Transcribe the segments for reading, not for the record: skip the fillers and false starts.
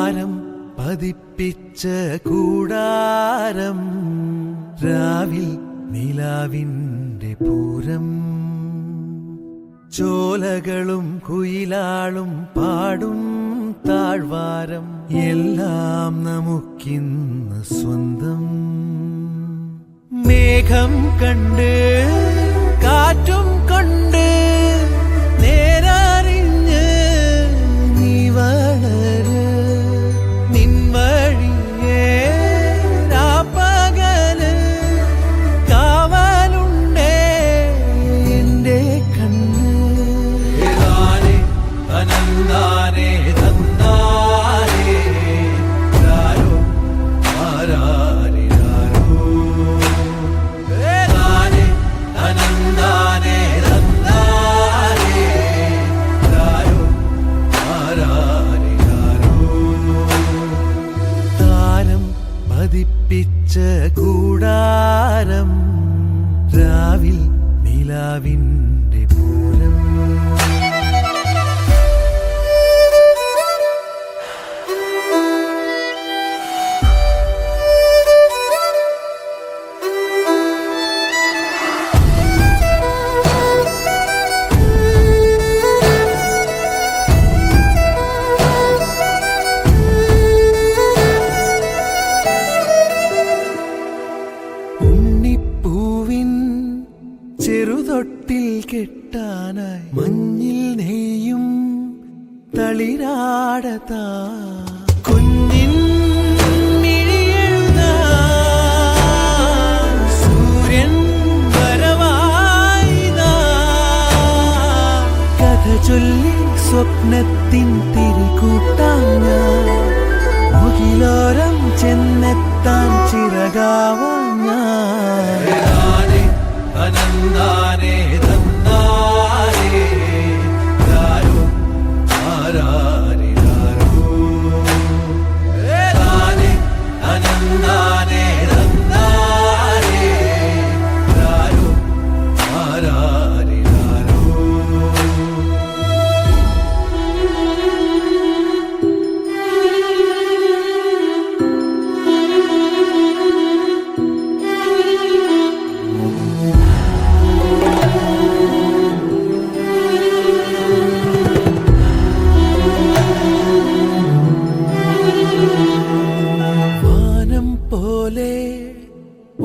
താരം പതിപ്പിച്ച കൂടാരം രാവിൽ നിലാവിൻ്റെ പൂരം ചോലകളും കുയിലാളും പാടും താഴ്വാരം എല്ലാം നമുക്കിന്ന് സ്വന്തം മേഘം കണ്ട് കാറ്റും കൊണ്ട് നേരറിഞ്ഞ് നീ വളര് നിൻ വഴിയേ രാപ്പകല് കാവലുണ്ടേ എന്റെ കണ്ണ് അനന്താനേ തന്നാരേ രാരോ ആരാരേ പതിപ്പിച്ച കൂടാരം രാവിൽ നിലാവിൻ്റെ പൂരം ചെറുതൊട്ടിൽ കെട്ടാനായി മഞ്ഞിൽ നെയ്യും തളിരാടതാ കുഞ്ഞിൻ സൂര്യൻ വരവായിതാ കഥ ചൊല്ലി സ്വപ്നത്തിൻ തിരികൂട്ടാൻ ഞാൻ മുകിലോരം ചെന്നെത്താൻ ചിറകാവാൻ ഞാൻ അനന്താനേ തന്നാരേ രാരോ ആരാരേ രാരോ അനന്താനേ തന്നാരേ രാരോ ആരാരേ രാരോ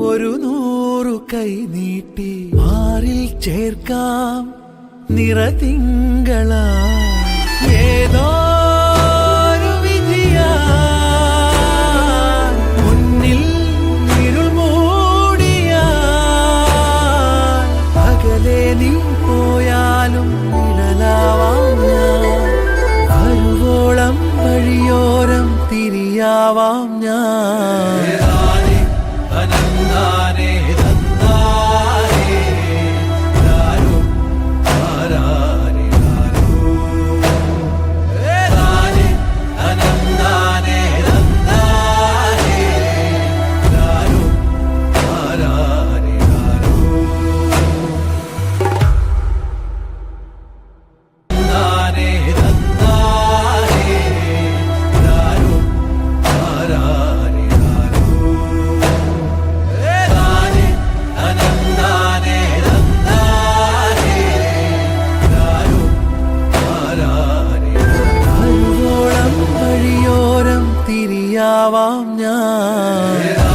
ഒരു 100 കൈ നീട്ടി മാറിൽ ചേർക്കാം നിറതിങ്കള ഏതോ വിധിയാ മുന്നിൽ ഇരുൾ മൂടിയാ അകലെ നീ പോയാലും നിഴലാവാം ഞാൻ വരുവോളം വഴിയോരം തിരിയാവാം ഞാൻ അനന്താനേ തന്നാരേ രാരോ ആരാരേ രാരോ അനന്താനേ തന്നാരേ രാരോ ആരാരേ രാരോ അനന്താനേ തന്നാരേ രാരോ ആരാരേ തിരിയാവാം ഞാൻ